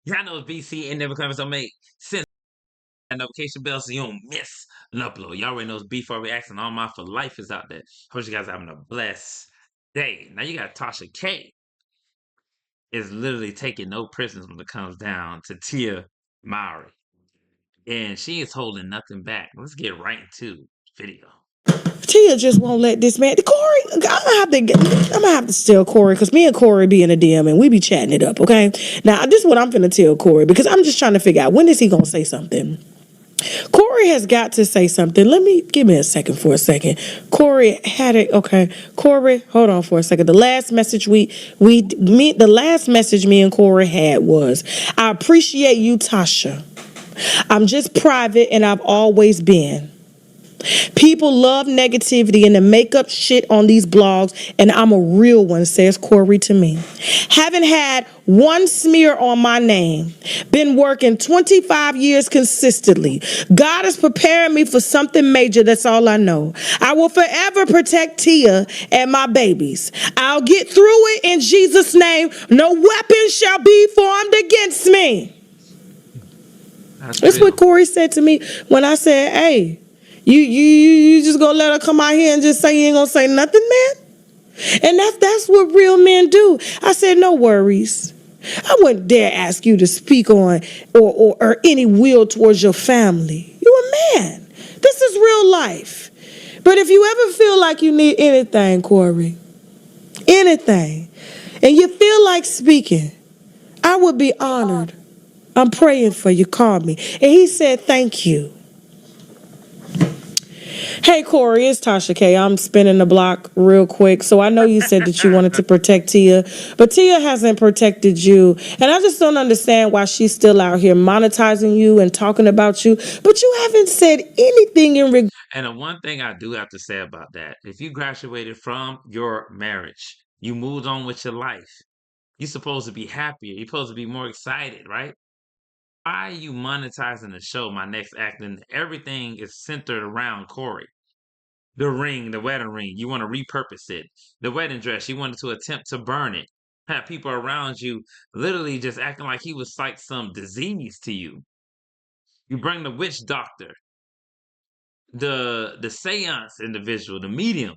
Y'all know BC ain't never coming to make sense. Notification bell so you don't miss an upload. Y'all already know it's before reaction. All my for life is out there. Hope you guys having a blessed day. Now you got Tasha K is literally taking no prisoners when it comes down to Tia Mowry. And she is holding nothing back. Let's get right into the video. Tia just won't let this man. Corey, I'm gonna have to tell Corey because me and Corey be in a DM and we be chatting it up. Okay, now this is what I'm gonna tell Corey because I'm just trying to figure out when is he gonna say something. Corey has got to say something. Give me a second for a second. Corey had it. Okay, Corey, hold on for a second. The last message the last message me and Corey had was, "I appreciate you, Tasha. I'm just private and I've always been. People love negativity and to make up shit on these blogs, and I'm a real one," says Corey to me. "Haven't had one smear on my name. Been working 25 years consistently. God is preparing me for something major, that's all I know. I will forever protect Tia and my babies. I'll get through it in Jesus' name. No weapon shall be formed against me." That's what Corey said to me when I said, "Hey, you just gonna let her come out here and just say you ain't gonna say nothing, man?" And that's what real men do. I said, "No worries. I wouldn't dare ask you to speak on or any will towards your family. You a man. This is real life. But if you ever feel like you need anything, Corey, anything, and you feel like speaking, I would be honored. I'm praying for you. Call me." And he said, "Thank you." Hey, Corey, it's Tasha K. I'm spinning the block real quick. So I know you said that you wanted to protect Tia, but Tia hasn't protected you. And I just don't understand why she's still out here monetizing you and talking about you, but you haven't said anything in regard. And the one thing I do have to say about that, if you graduated from your marriage, you moved on with your life, you're supposed to be happier. You're supposed to be more excited, right? Why are you monetizing the show, My Next Act? And everything is centered around Corey. The ring, the wedding ring, you want to repurpose it. The wedding dress, you wanted to attempt to burn it. Have people around you literally just acting like he was like some disease to you. You bring the witch doctor, the seance individual, the medium,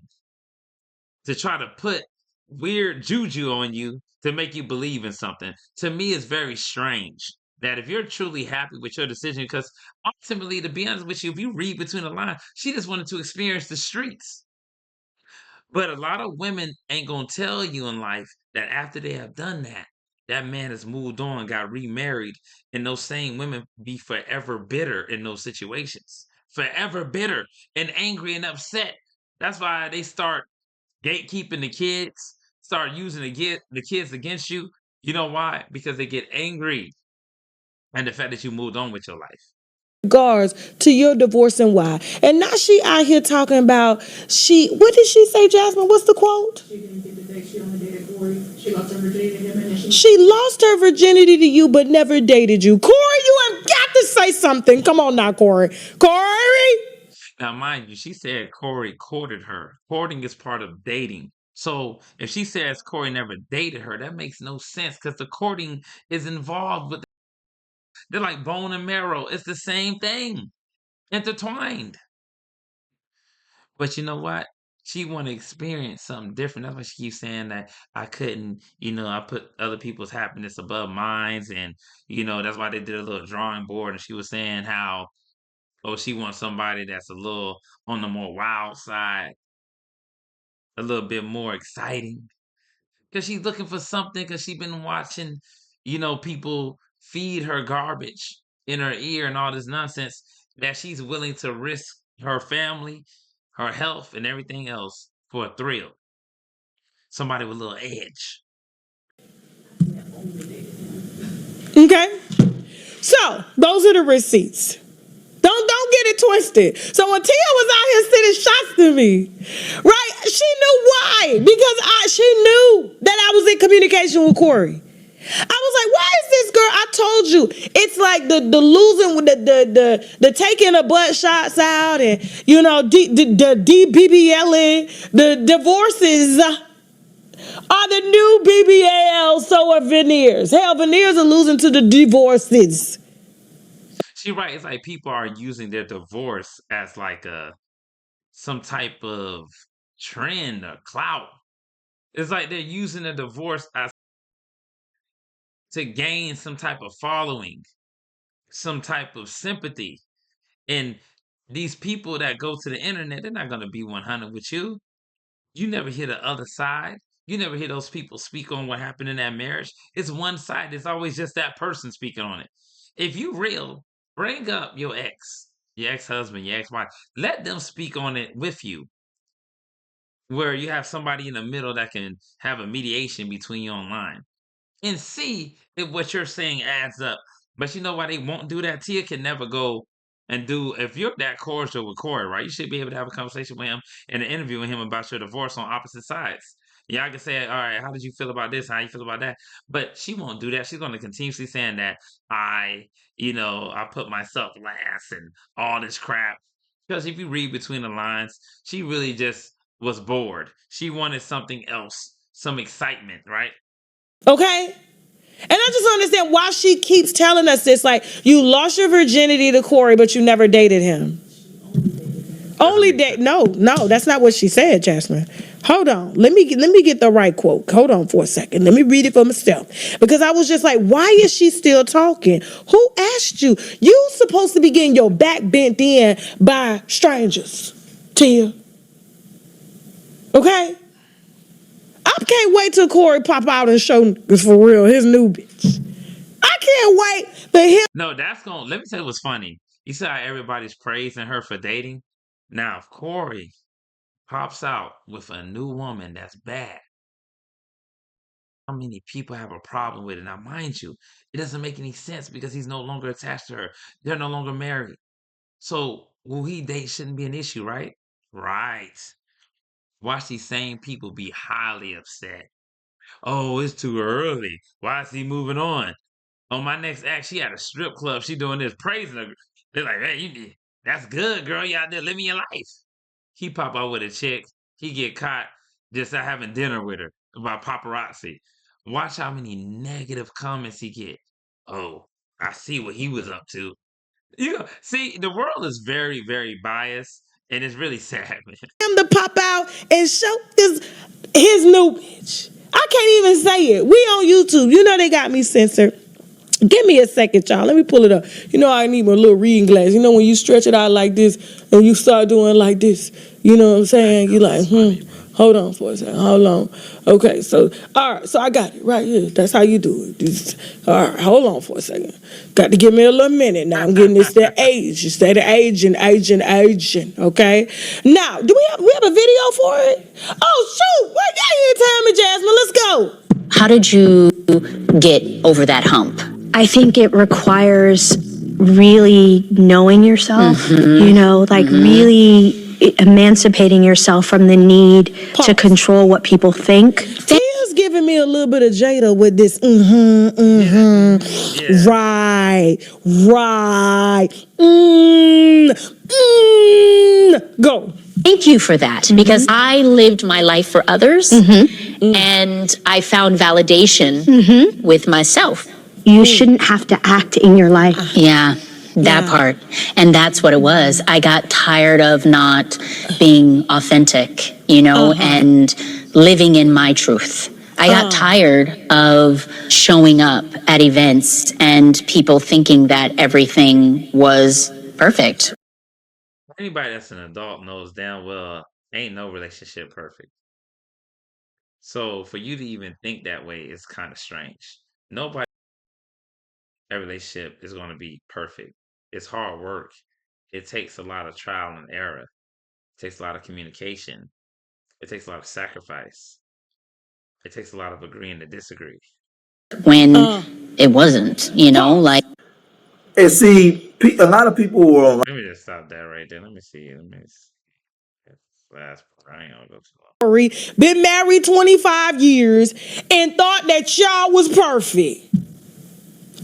to try to put weird juju on you to make you believe in something. To me, it's very strange that if you're truly happy with your decision, because ultimately, to be honest with you, if you read between the lines, she just wanted to experience the streets. But a lot of women ain't gonna tell you in life that after they have done that, that man has moved on, got remarried, and those same women be forever bitter in those situations. Forever bitter and angry and upset. That's why they start gatekeeping the kids, start using the kids against you. You know why? Because they get angry and the fact that you moved on with your life. Regards to your divorce and why. And now she out here talking about what did she say, Jasmine? What's the quote? She didn't get the date. She only dated Corey. She lost her virginity to him and then she lost her virginity to you but never dated you. Corey, you have got to say something. Come on now, Corey. Corey! Now, mind you, she said Corey courted her. Courting is part of dating. So if she says Corey never dated her, that makes no sense because the courting is involved with. They're like bone and marrow. It's the same thing, intertwined. But you know what? She want to experience something different. That's why she keeps saying that I couldn't, I put other people's happiness above mine. And, that's why they did a little drawing board. And she was saying how, oh, she wants somebody that's a little on the more wild side, a little bit more exciting. Because she's looking for something because she's been watching, people feed her garbage in her ear and all this nonsense that she's willing to risk her family, her health, and everything else for a thrill. Somebody with a little edge. Okay. So those are the receipts. Don't get it twisted. So when Tia was out here sending shots to me, right? She knew why. Because she knew that I was in communication with Corey. I was like, why is this girl? I told you, it's like the losing with the taking the butt shots out and the DBBLing, the divorces. Are the new BBL so are veneers? Hell, veneers are losing to the divorces. She right. It's like people are using their divorce as like some type of trend or clout. It's like they're using a divorce as to gain some type of following, some type of sympathy. And these people that go to the internet, they're not going to be 100 with you. You never hear the other side. You never hear those people speak on what happened in that marriage. It's one side. It's always just that person speaking on it. If you real, bring up your ex-husband, your ex-wife. Let them speak on it with you, where you have somebody in the middle that can have a mediation between you online and see if what you're saying adds up. But you know why they won't do that? Tia can never go and do, if you're that cordial with Corey, right? You should be able to have a conversation with him and an interview with him about your divorce on opposite sides. Yeah, I can say, all right, how did you feel about this? How you feel about that? But she won't do that. She's going to continuously saying that I, I put myself last and all this crap. Because if you read between the lines, she really just was bored. She wanted something else, some excitement, right? Okay? And I just don't understand why she keeps telling us this. Like, you lost your virginity to Corey, but you never dated him. Only date? No, that's not what she said, Jasmine. Hold on. Let me get the right quote. Hold on for a second. Let me read it for myself. Because I was just like, why is she still talking? Who asked you? You supposed to be getting your back bent in by strangers, Tia. Okay? I can't wait till Corey pop out and show for real his new bitch. I can't wait for him. No, let me tell you what's funny. You see how everybody's praising her for dating? Now, if Corey pops out with a new woman that's bad, how many people have a problem with it? Now, mind you, it doesn't make any sense because he's no longer attached to her. They're no longer married. So, who he dates shouldn't be an issue, right? Right. Watch these same people be highly upset. Oh, it's too early. Why is he moving on? On my next act, she at a strip club. She doing this, praising her. They're like, "Hey, that's good, girl. You out there living your life." He pop out with a chick. He get caught just out having dinner with her by paparazzi. Watch how many negative comments he get. Oh, I see what he was up to. See, the world is very, very biased, and it's really sad, man. To pop out and show his new bitch. I can't even say it. We on YouTube. You know they got me censored. Give me a second, y'all. Let me pull it up. You know I need my little reading glass. You know when you stretch it out like this and you start doing like this. You know what I'm saying? You like, hold on for a second. Hold on. Okay, so all right, so I got it right here. That's how you do it. All right, hold on for a second. Got to give me a little minute. Now I'm getting this that age. It's that aging. Okay. Now, do we have a video for it? Oh shoot! Wait, yeah, you tell me, Jasmine. Let's go. How did you get over that hump? I think it requires really knowing yourself, really emancipating yourself from the need to control what people think. Tia's giving me a little bit of Jada with this, right, go. Thank you for that, because I lived my life for others, and I found validation with myself. You shouldn't have to act in your life. Yeah, that part. And that's what it was. I got tired of not being authentic, and living in my truth. I got tired of showing up at events and people thinking that everything was perfect. Anybody that's an adult knows damn well ain't no relationship perfect. So for you to even think that way is kind of strange. Nobody a relationship is going to be perfect. It's hard work. It takes a lot of trial and error. It takes a lot of communication. It takes a lot of sacrifice. It takes a lot of agreeing to disagree. When it wasn't, like. And see, a lot of people were on. Let me just stop that right there. Let me see. Last I ain't gonna go too long. Been married 25 years and thought that y'all was perfect.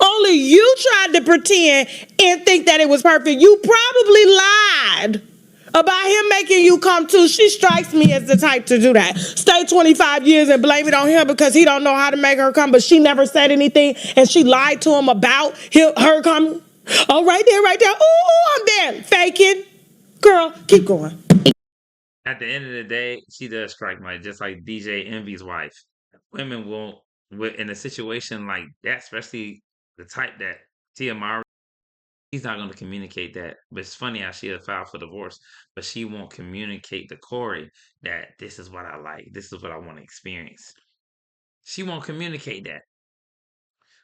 Only you tried to pretend and think that it was perfect. You probably lied about him making you come too. She strikes me as the type to do that. Stay 25 years and blame it on him because he don't know how to make her come, but she never said anything and she lied to him about her coming. Oh, right there. Oh, I'm there. Faking. Girl, keep going. At the end of the day, she does strike me just like DJ Envy's wife. Women won't, in a situation like that, especially the type that Tia Mowry, she's not going to communicate that. But it's funny how she'll file for divorce, but she won't communicate to Corey that this is what I like, this is what I want to experience. She won't communicate that.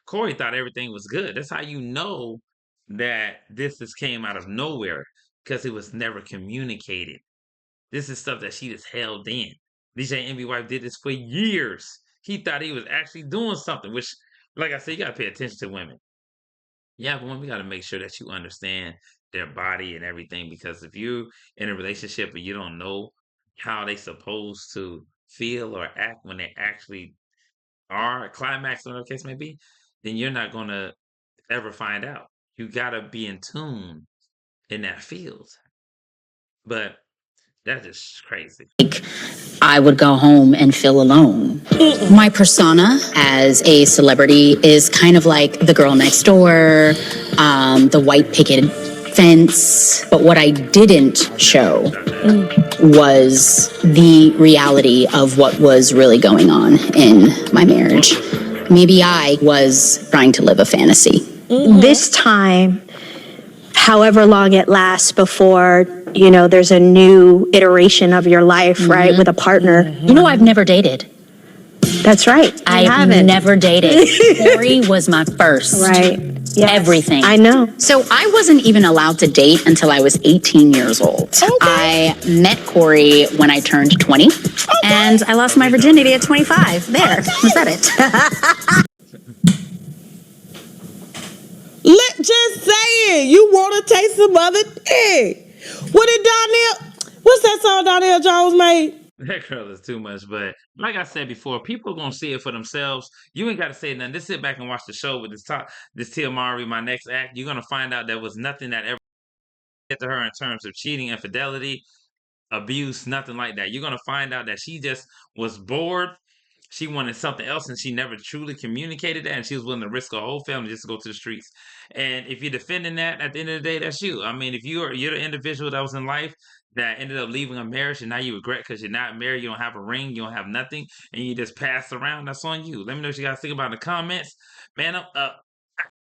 Corey thought everything was good. That's how you know that this just came out of nowhere because it was never communicated. This is stuff that she just held in. DJ Envy wife did this for years. He thought he was actually doing something, which, like I said, you gotta pay attention to women. Yeah, but we gotta make sure that you understand their body and everything. Because if you're in a relationship and you don't know how they supposed to feel or act when they actually are climax, whatever the case may be, then you're not gonna ever find out. You gotta be in tune in that field. But that's just crazy. I would go home and feel alone. My persona as a celebrity is kind of like the girl next door, the white picket fence. But what I didn't show was the reality of what was really going on in my marriage. Maybe I was trying to live a fantasy. This time, however long it lasts before, you know, there's a new iteration of your life, right, with a partner. You know, I've never dated. That's right. I've never dated. Corey was my first. Right. Yes. Everything. I know. So I wasn't even allowed to date until I was 18 years old. Okay. I met Corey when I turned 20, and I lost my virginity at 25. There, was that it? Just saying, you want to taste some other dick. What did Donnell, what's that song Donnell Jones made? That girl is too much, but like I said before, people are gonna see it for themselves. You ain't gotta say nothing. Just sit back and watch the show with this Tia Mowry, my next act. You're gonna find out there was nothing that ever get to her in terms of cheating, infidelity, abuse, nothing like that. You're gonna find out that she just was bored. She wanted something else, and she never truly communicated that, and she was willing to risk her whole family just to go to the streets. And if you're defending that, at the end of the day, that's you. I mean, if you're the individual that was in life that ended up leaving a marriage, and now you regret because you're not married, you don't have a ring, you don't have nothing, and you just pass around, that's on you. Let me know what you guys think about in the comments. Man,